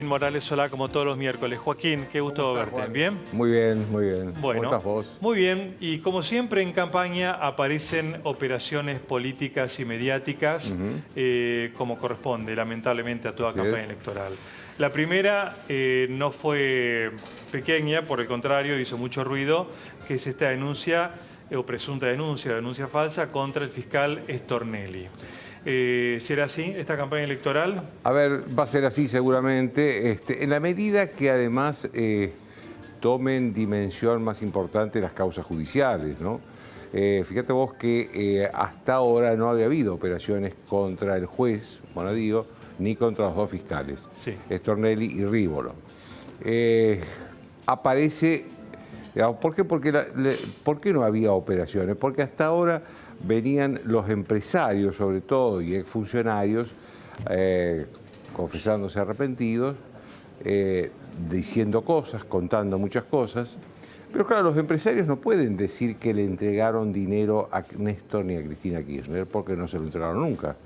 Morales Solá, como todos los miércoles. Joaquín, qué gusto verte. Juan? ¿Bien? Muy bien, muy bien. Bueno, ¿Cómo estás vos? muy bien. Y como siempre en campaña aparecen operaciones políticas y mediáticas, como corresponde, lamentablemente, a toda Así campaña es. electoral. La primera no fue pequeña, por el contrario, hizo mucho ruido, que es esta denuncia, o presunta denuncia falsa, contra el fiscal Stornelli. ¿Será así esta campaña electoral? A ver, va a ser así seguramente, en la medida que además tomen dimensión más importante las causas judiciales, ¿no? Fíjate vos que hasta ahora no había habido operaciones contra el juez Bonadío ni contra los dos fiscales, Sí. Stornelli y Rívolo. Aparece, digamos, ¿por qué? ¿Por qué no había operaciones? Porque hasta ahora venían los empresarios, sobre todo, y exfuncionarios, confesándose arrepentidos, diciendo cosas, contando muchas cosas. Pero claro, los empresarios no pueden decir que le entregaron dinero a Néstor ni a Cristina Kirchner, porque no se lo entregaron nunca.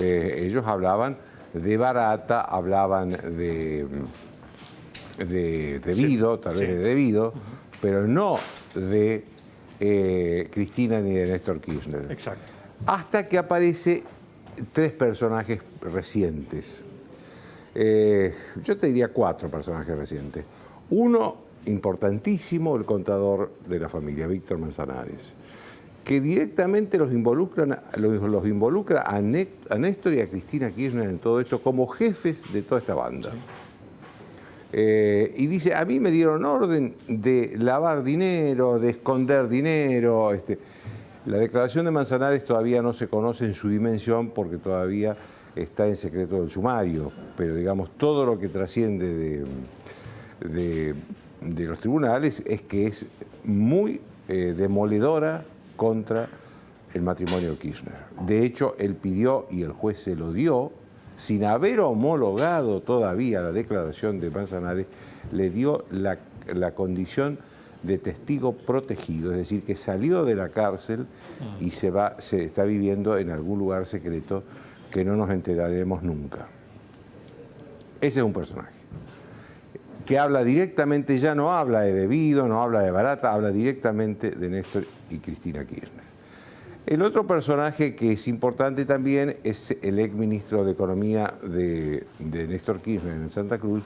Ellos hablaban de barata, hablaban de debido, tal vez de debido, pero no de Cristina ni de Néstor Kirchner. Exacto. Hasta que aparece tres personajes recientes. Yo te diría cuatro personajes recientes. Uno importantísimo, el contador de la familia, Víctor Manzanares, que directamente los involucra a Néstor y a Cristina Kirchner en todo esto como jefes de toda esta banda. Y dice, a mí me dieron orden de lavar dinero, de esconder dinero. La declaración de Manzanares todavía no se conoce en su dimensión porque todavía está en secreto del sumario, pero digamos, todo lo que trasciende de los tribunales es que es muy demoledora contra el matrimonio Kirchner. De hecho, él pidió y el juez se lo dio, sin haber homologado todavía la declaración de Manzanares, le dio la condición de testigo protegido, es decir, que salió de la cárcel y se está viviendo en algún lugar secreto que no nos enteraremos nunca. Ese es un personaje que habla directamente, ya no habla de debido, no habla de barata, habla directamente de Néstor y Cristina Kirchner. El otro personaje que es importante también es el exministro de Economía de Néstor Kirchner en Santa Cruz,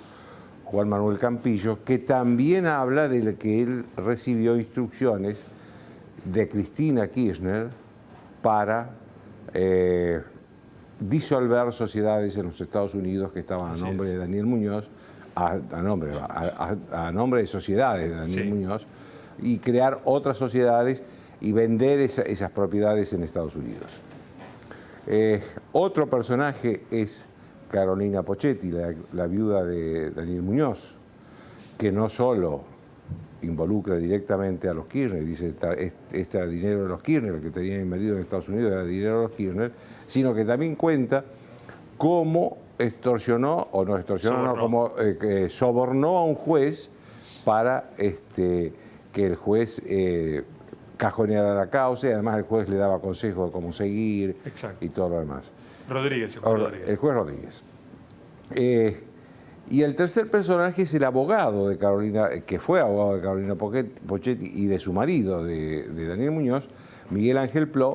Juan Manuel Campillo, que también habla de que él recibió instrucciones de Cristina Kirchner para disolver sociedades en los Estados Unidos que estaban a nombre de Daniel Muñoz, a nombre de sociedades de Daniel Muñoz, y crear otras sociedades y vender esas propiedades en Estados Unidos. Otro personaje es Carolina Pocchetti, la viuda de Daniel Muñoz, que no solo involucra directamente a los Kirchner, dice, este era dinero de los Kirchner, el que tenía mi marido en Estados Unidos era dinero de los Kirchner, sino que también cuenta cómo extorsionó, o no extorsionó, no, como sobornó a un juez para que el juez cajoneara la causa, y además el juez le daba consejos de cómo seguir. Y todo lo demás. Rodríguez, el juez Rodríguez. El juez Rodríguez. Y el tercer personaje es el abogado de Carolina, que fue abogado de Carolina Pocchetti y de su marido, de Daniel Muñoz, Miguel Ángel Pló,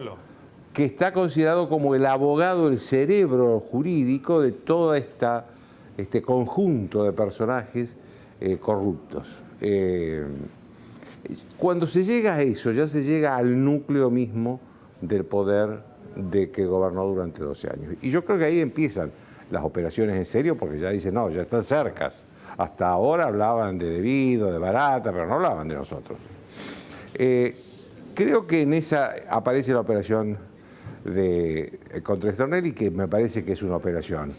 que está considerado como el abogado, el cerebro jurídico de todo este conjunto de personajes corruptos. Cuando se llega a eso, ya se llega al núcleo mismo del poder de que gobernó durante 12 años. Y yo creo que ahí empiezan las operaciones en serio, porque ya dicen, no, ya están cercas. Hasta ahora hablaban de debido, de barata, pero no hablaban de nosotros. Creo que en esa aparece la operación contra Stornelli, que me parece que es una operación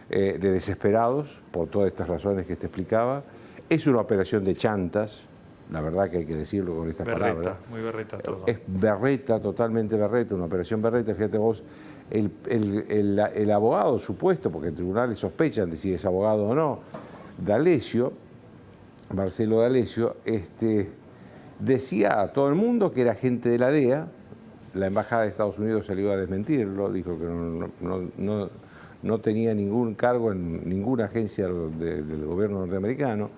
de desesperados, por todas estas razones que te explicaba. Es una operación de chantas, la verdad que hay que decirlo con estas palabras. Muy berreta todo. Es berreta, totalmente berreta, una operación berreta. Fíjate vos, el abogado supuesto, porque en tribunales sospechan de si es abogado o no, D'Alessio, Marcelo D'Alessio, decía a todo el mundo que era agente de la DEA. La embajada de Estados Unidos salió a desmentirlo, dijo que no tenía ningún cargo en ninguna agencia del gobierno norteamericano.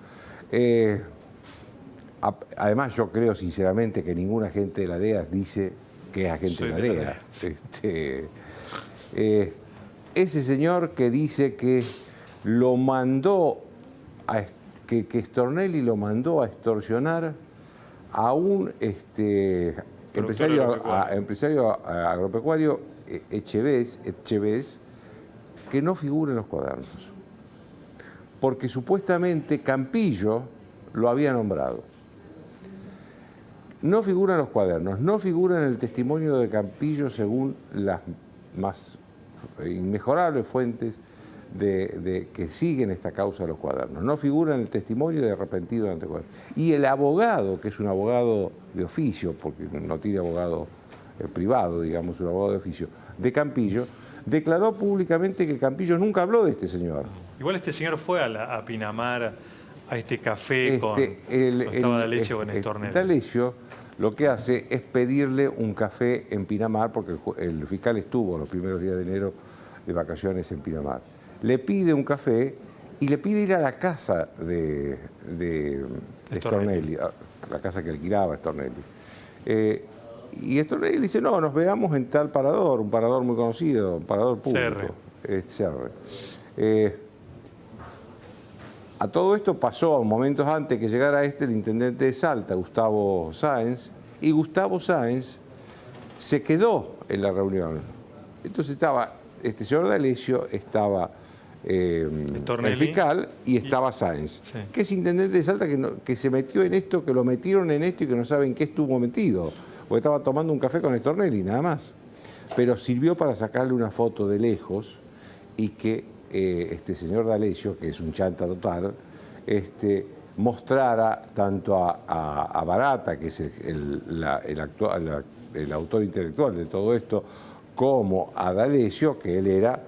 Además, yo creo sinceramente que ningún agente de la DEA dice que es agente de la DEA. Ese señor que dice que lo mandó que Stornelli lo mandó a extorsionar a un empresario agropecuario, Echevez, que no figura en los cuadernos, porque supuestamente Campillo lo había nombrado. No figura en los cuadernos, no figura en el testimonio de Campillo según las más inmejorables fuentes que siguen esta causa de los cuadernos. No figura en el testimonio de arrepentido ante cuadernos. Y el abogado, que es un abogado de oficio, porque no tiene abogado privado, digamos, un abogado de oficio, de Campillo, declaró públicamente que Campillo nunca habló de este señor. Igual este señor fue a Pinamar, a este café estaba D'Alessio con Stornelli. D'Alessio lo que hace es pedirle un café en Pinamar, porque el fiscal estuvo los primeros días de enero de vacaciones en Pinamar. Le pide un café y le pide ir a la casa de Stornelli, a la casa que alquilaba Stornelli. Y Stornelli dice, no, nos veamos en tal parador, un parador muy conocido, un parador público. A todo esto pasó momentos antes que llegara el intendente de Salta, Gustavo Sáenz, y Gustavo Sáenz se quedó en la reunión. Entonces estaba este señor D'Alessio, estaba el fiscal y estaba Sáenz, que es intendente de Salta que se metió en esto, que lo metieron en esto y que no saben qué estuvo metido, porque estaba tomando un café con Stornelli, nada más. Pero sirvió para sacarle una foto de lejos y que este señor D'Alessio, que es un chanta total, mostrara tanto a Barata, que es el autor intelectual de todo esto, como a D'Alessio, que él era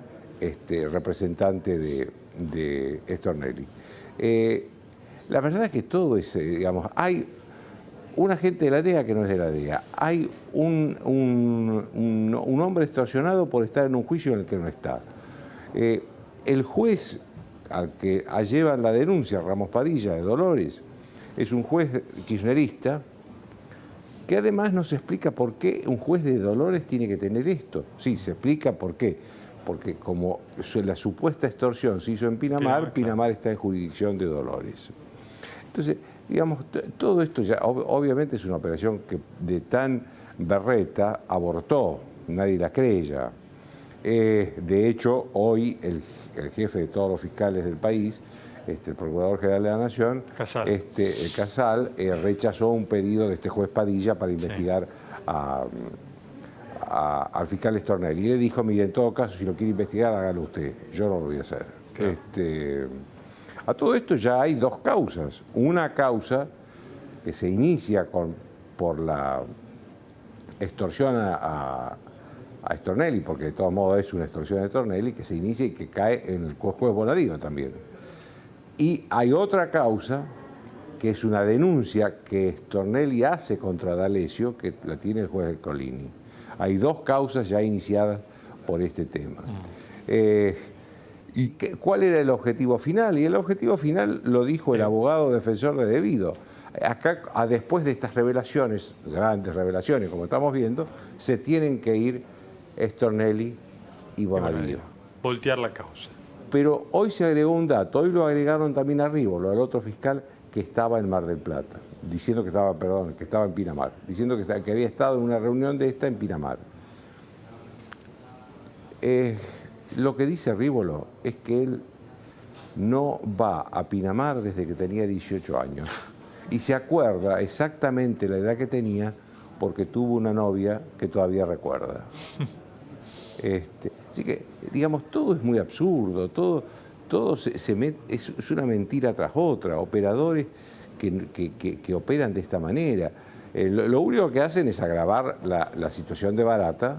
representante de Stornelli. La verdad es que todo es, digamos, hay un agente de la DEA que no es de la DEA, hay un hombre extorsionado por estar en un juicio en el que no está. El juez al que llevan la denuncia, Ramos Padilla, de Dolores, es un juez kirchnerista, que además no se explica por qué un juez de Dolores tiene que tener esto. Sí, se explica por qué. Porque como la supuesta extorsión se hizo en Pinamar, Pinamar está en jurisdicción de Dolores. Entonces, digamos, todo esto ya obviamente es una operación que de tan berreta abortó, nadie la cree ya. De hecho, hoy el jefe de todos los fiscales del país, el Procurador General de la Nación, Casal, rechazó un pedido de este juez Padilla para investigar al fiscal Stornelli. Y le dijo, mire, en todo caso, si lo quiere investigar, hágalo usted, yo no lo voy a hacer. Claro. A todo esto ya hay dos causas. Una causa que se inicia por la extorsión a Stornelli, porque de todos modos es una extorsión de Stornelli, que se inicia y que cae en el juez Bonadío también. Y hay otra causa, que es una denuncia que Stornelli hace contra D'Alessio, que la tiene el juez Ercolini. Hay dos causas ya iniciadas por este tema. ¿Y cuál era el objetivo final? Y el objetivo final lo dijo el abogado defensor de Debido. Acá, después de estas revelaciones, grandes revelaciones, como estamos viendo, se tienen que ir Stornelli y Bonadío. Voltear la causa. Pero hoy se agregó un dato, hoy lo agregaron también a Rívolo, al otro fiscal que estaba en Mar del Plata, diciendo que estaba, que estaba en Pinamar, diciendo que había estado en una reunión de esta en Pinamar. Lo que dice Rívolo es que él no va a Pinamar desde que tenía 18 años y se acuerda exactamente la edad que tenía porque tuvo una novia que todavía recuerda. Así que, digamos, todo es muy absurdo, todo es una mentira tras otra, operadores que operan de esta manera. Lo único que hacen es agravar la situación de Barata,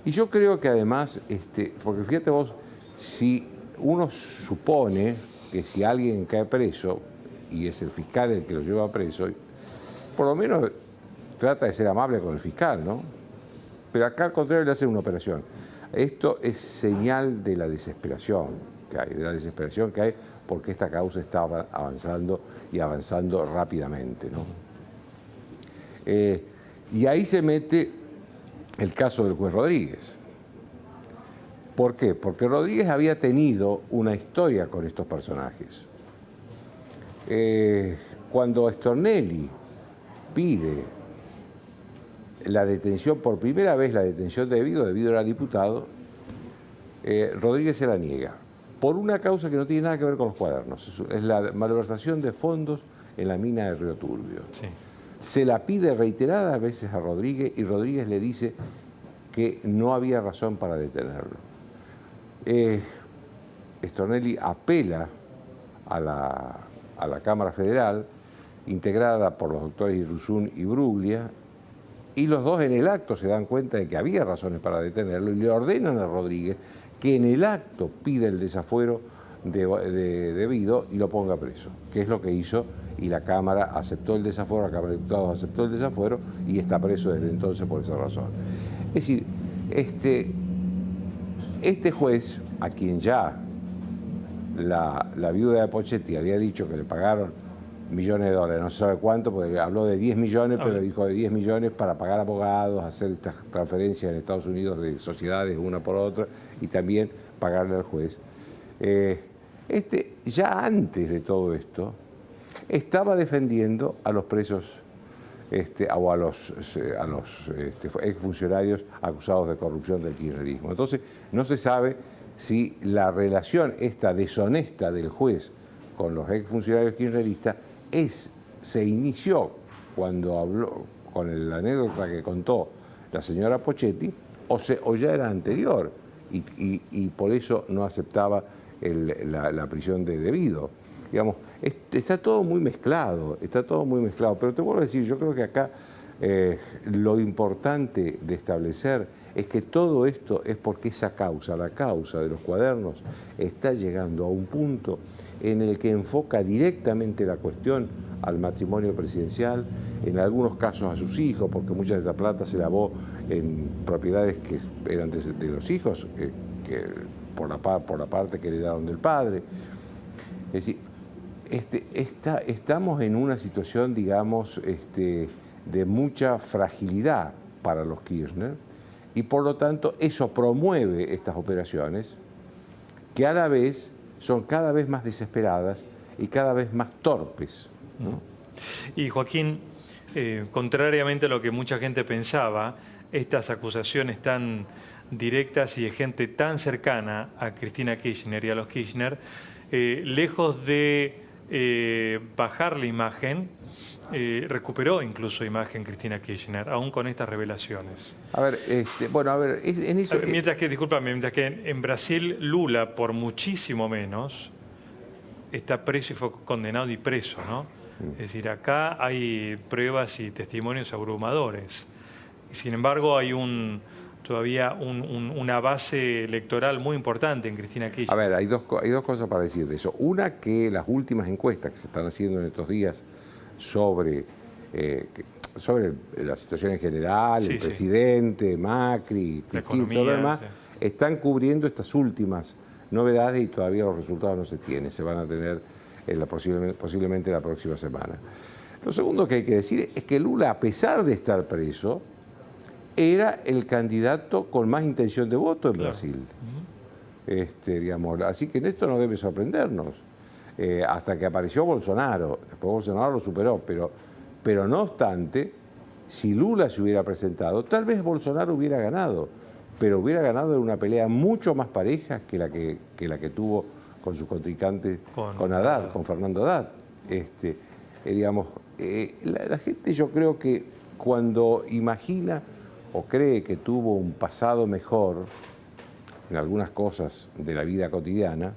y yo creo que además, porque fíjate vos, si uno supone que si alguien cae preso, y es el fiscal el que lo lleva preso, por lo menos trata de ser amable con el fiscal, ¿no? Pero acá al contrario le hacen una operación. Esto es señal de la desesperación que hay, porque esta causa está avanzando y avanzando rápidamente, ¿no? Y ahí se mete el caso del juez Rodríguez. ¿Por qué? Porque Rodríguez había tenido una historia con estos personajes. Cuando Stornelli pide la detención, por primera vez la detención de Devido era diputado, Rodríguez se la niega, por una causa que no tiene nada que ver con los cuadernos, es la malversación de fondos en la mina de Río Turbio. Sí. Se la pide reiteradas veces a Rodríguez y Rodríguez le dice que no había razón para detenerlo. Stornelli apela a la Cámara Federal, integrada por los doctores Iruzún y Bruglia, y los dos en el acto se dan cuenta de que había razones para detenerlo y le ordenan a Rodríguez que en el acto pida el desafuero de Devido y lo ponga preso, que es lo que hizo, y la Cámara aceptó el desafuero, la Cámara de Diputados aceptó el desafuero y está preso desde entonces por esa razón. Es decir, este juez, a quien ya la viuda de Pochetti había dicho que le pagaron millones de dólares, no se sabe cuánto, porque habló de 10 millones, pero dijo de 10 millones para pagar abogados, hacer estas transferencias en Estados Unidos de sociedades una por otra y también pagarle al juez. Ya antes de todo esto, estaba defendiendo a los presos o a los exfuncionarios acusados de corrupción del kirchnerismo. Entonces, no se sabe si la relación esta deshonesta del juez con los exfuncionarios kirchneristas se inició cuando habló con la anécdota que contó la señora Pochetti o ya era anterior y por eso no aceptaba la prisión de Devido. Digamos, está todo muy mezclado, pero te vuelvo a decir, yo creo que acá lo importante de establecer es que todo esto es porque esa causa, la causa de los cuadernos, está llegando a un punto en el que enfoca directamente la cuestión al matrimonio presidencial, en algunos casos a sus hijos, porque mucha de esta plata se lavó en propiedades que eran de los hijos, por la parte que heredaron del padre. Es decir, estamos en una situación, digamos, de mucha fragilidad para los Kirchner y por lo tanto eso promueve estas operaciones que a la vez son cada vez más desesperadas y cada vez más torpes, ¿no? Y Joaquín, contrariamente a lo que mucha gente pensaba, estas acusaciones tan directas y de gente tan cercana a Cristina Kirchner y a los Kirchner, lejos de bajar la imagen, recuperó incluso imagen Cristina Kirchner, aún con estas revelaciones. A ver, en eso... Mientras que en Brasil Lula, por muchísimo menos, está preso y fue condenado y preso, ¿no? Es decir, acá hay pruebas y testimonios abrumadores. Sin embargo, hay todavía una base electoral muy importante en Cristina Kirchner. A ver, hay dos cosas para decir de eso. Una, que las últimas encuestas que se están haciendo en estos días sobre la situación en general, el presidente, Macri, Cristina, todo lo demás, están cubriendo estas últimas novedades y todavía los resultados no se tienen. Se van a tener posiblemente la próxima semana. Lo segundo que hay que decir es que Lula, a pesar de estar preso, era el candidato con más intención de voto en Brasil. Digamos, así que en esto no debe sorprendernos. Hasta que apareció Bolsonaro. Después Bolsonaro lo superó, pero no obstante, si Lula se hubiera presentado, tal vez Bolsonaro hubiera ganado, pero hubiera ganado en una pelea mucho más pareja que la que tuvo con su contrincante, con Haddad, con Fernando Haddad. Digamos, la gente, yo creo que cuando imagina o cree que tuvo un pasado mejor en algunas cosas de la vida cotidiana,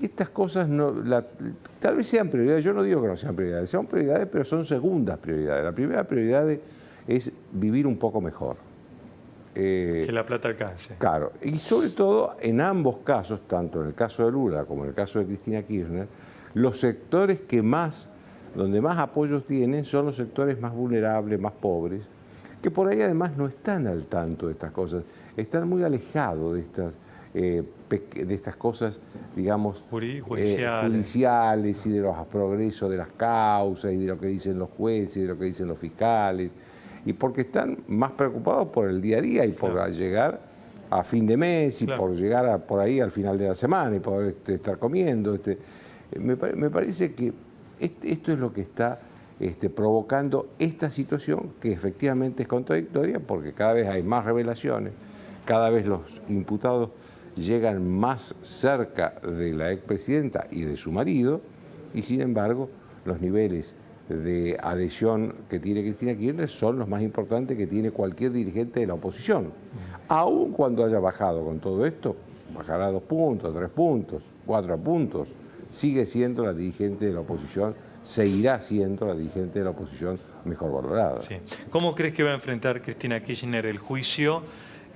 y estas cosas tal vez sean prioridades. Yo no digo que no sean prioridades, pero son segundas prioridades. La primera prioridad es vivir un poco mejor. Que la plata alcance. Claro, y sobre todo en ambos casos, tanto en el caso de Lula como en el caso de Cristina Kirchner, los sectores donde más apoyos tienen son los sectores más vulnerables, más pobres, que por ahí además no están al tanto de estas cosas, están muy alejados de estas cosas, digamos, judiciales y de los progresos de las causas y de lo que dicen los jueces y de lo que dicen los fiscales, y porque están más preocupados por el día a día y por llegar a fin de mes y por llegar por ahí al final de la semana y poder estar comiendo. Me parece que esto es lo que está provocando esta situación, que efectivamente es contradictoria porque cada vez hay más revelaciones, cada vez los imputados llegan más cerca de la expresidenta y de su marido, y sin embargo los niveles de adhesión que tiene Cristina Kirchner son los más importantes que tiene cualquier dirigente de la oposición. Aun cuando haya bajado con todo esto, bajará 2 puntos, 3 puntos, 4 puntos, sigue siendo la dirigente de la oposición, seguirá siendo la dirigente de la oposición mejor valorada. Sí. ¿Cómo crees que va a enfrentar Cristina Kirchner el juicio,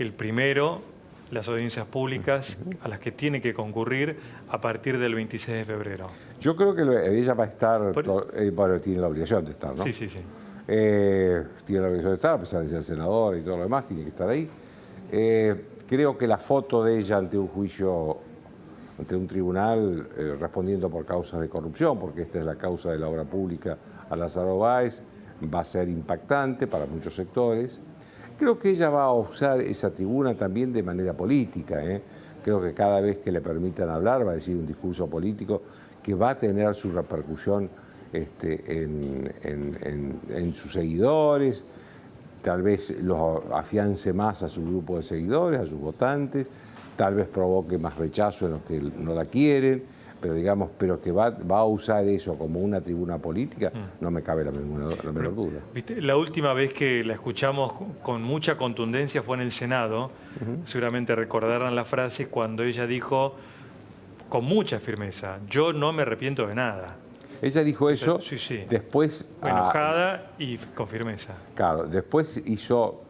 el primero, las audiencias públicas a las que tiene que concurrir a partir del 26 de febrero? Yo creo que ella va a estar, bueno, tiene la obligación de estar, ¿no? Sí, sí, sí. Tiene la obligación de estar, a pesar de ser senadora y todo lo demás, tiene que estar ahí. Creo que la foto de ella ante un juicio, ante un tribunal, respondiendo por causas de corrupción, porque esta es la causa de la obra pública a Lázaro Báez, va a ser impactante para muchos sectores. Creo que ella va a usar esa tribuna también de manera política. Creo que cada vez que le permitan hablar va a decir un discurso político que va a tener su repercusión en sus seguidores, tal vez los afiance más a su grupo de seguidores, a sus votantes, tal vez provoque más rechazo en los que no la quieren, pero que va a usar eso como una tribuna política, no me cabe la menor duda. ¿Viste? La última vez que la escuchamos con mucha contundencia fue en el Senado. Seguramente recordarán la frase cuando ella dijo con mucha firmeza: yo no me arrepiento de nada. Ella dijo eso, sí, sí. Después... enojada y con firmeza. Claro, después hizo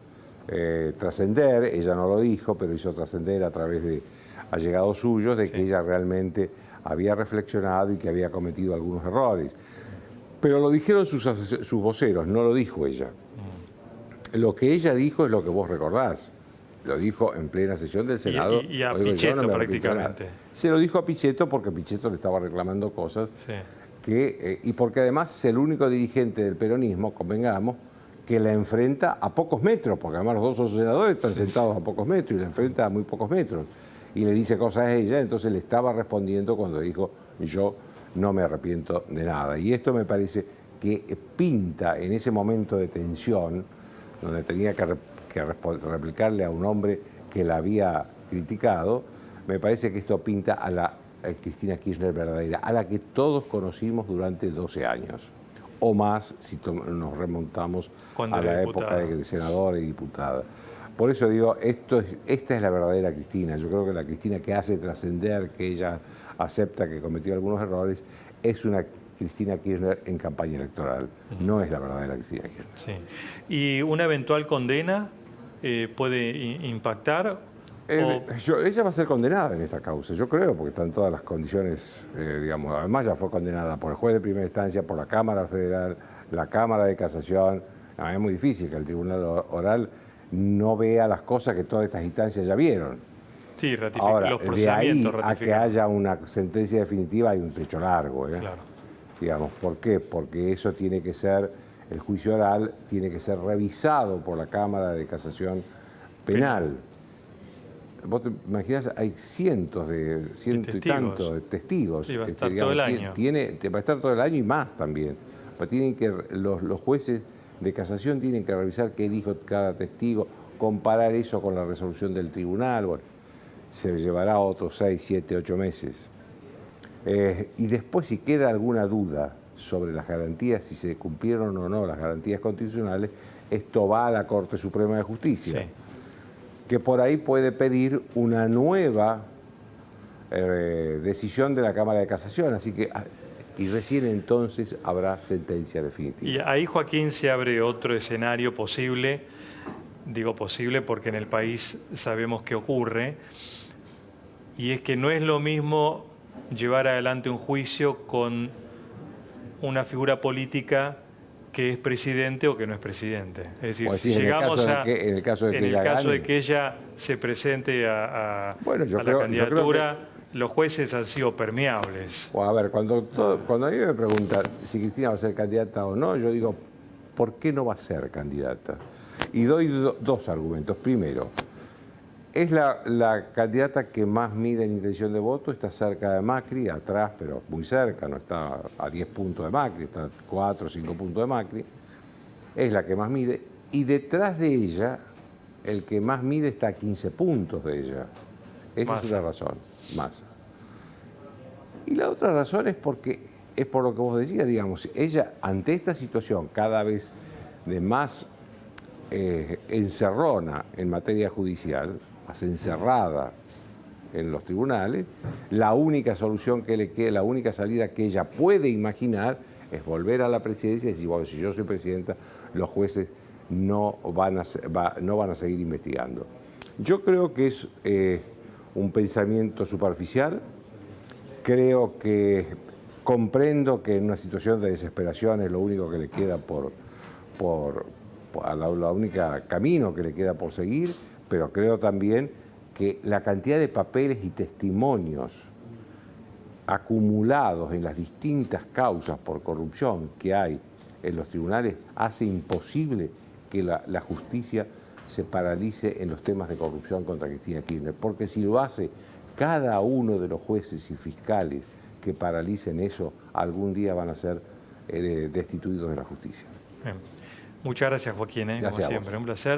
trascender, ella no lo dijo, pero hizo trascender a través de allegados suyos de que ella realmente había reflexionado y que había cometido algunos errores. Pero lo dijeron sus voceros, no lo dijo ella. Lo que ella dijo es lo que vos recordás. Lo dijo en plena sesión del Senado. Y a Pichetto prácticamente. Se lo dijo a Pichetto porque Pichetto le estaba reclamando cosas. Y porque además es el único dirigente del peronismo, convengamos, que la enfrenta a pocos metros, porque además los dos senadores están sentados a pocos metros y la enfrenta a muy pocos metros. Y le dice cosas a ella, entonces le estaba respondiendo cuando dijo: yo no me arrepiento de nada. Y esto me parece que pinta en ese momento de tensión, donde tenía que replicarle a un hombre que la había criticado, me parece que esto pinta a la Cristina Kirchner verdadera, a la que todos conocimos durante 12 años, o más si nos remontamos a la época de senadora y diputada. Por eso digo, esta es la verdadera Cristina. Yo creo que la Cristina que hace trascender, que ella acepta que cometió algunos errores, es una Cristina Kirchner en campaña electoral. No es la verdadera Cristina Kirchner. Sí. ¿Y una eventual condena puede impactar? Ella va a ser condenada en esta causa, yo creo, porque están todas las condiciones, digamos. Además ya fue condenada por el juez de primera instancia, por la Cámara Federal, la Cámara de Casación. Es muy difícil que el Tribunal Oral no vea las cosas que todas estas instancias ya vieron. Sí, ahora, los de ahí a que ratifican. haya una sentencia definitiva hay un trecho largo. Claro. Digamos, ¿por qué? Porque eso tiene que ser, el juicio oral tiene que ser revisado por la Cámara de Casación Penal. Vos te imaginás, hay ciento y tantos de testigos. Sí, va a estar todo el año. Va a estar todo el año y más también. Los jueces de casación tienen que revisar qué dijo cada testigo, comparar eso con la resolución del tribunal. Bueno, se llevará otros 6, 7, 8 meses. Y después, si queda alguna duda sobre las garantías, si se cumplieron o no las garantías constitucionales, esto va a la Corte Suprema de Justicia. Sí. Que por ahí puede pedir una nueva decisión de la Cámara de Casación, y recién entonces habrá sentencia definitiva. Y ahí, Joaquín, se abre otro escenario posible, digo posible porque en el país sabemos que ocurre, y es que no es lo mismo llevar adelante un juicio con una figura política que es presidente o que no es presidente. Es decir, si en llegamos el caso de que ella se presente a la candidatura, los jueces han sido permeables. A ver, cuando a mí me preguntan si Cristina va a ser candidata o no, yo digo, ¿por qué no va a ser candidata? Y doy dos argumentos. Primero, es la candidata que más mide en intención de voto, está cerca de Macri, atrás, pero muy cerca, no está a 10 puntos de Macri, está a 4 o 5 puntos de Macri. Es la que más mide. Y detrás de ella, el que más mide está a 15 puntos de ella. Esa es una razón, Massa. Y la otra razón es porque, es por lo que vos decías, digamos, ella ante esta situación cada vez de más encerrona en materia judicial, más encerrada en los tribunales, la única solución que le queda, la única salida que ella puede imaginar es volver a la presidencia y decir, bueno, si yo soy presidenta, los jueces no van a seguir investigando. Yo creo que es un pensamiento superficial, creo que comprendo que en una situación de desesperación es lo único que le queda la única camino que le queda por seguir, pero creo también que la cantidad de papeles y testimonios acumulados en las distintas causas por corrupción que hay en los tribunales hace imposible que la justicia se paralice en los temas de corrupción contra Cristina Kirchner, porque si lo hace cada uno de los jueces y fiscales que paralicen eso, algún día van a ser destituidos de la justicia. Bien. Muchas gracias, Joaquín, como siempre, un placer.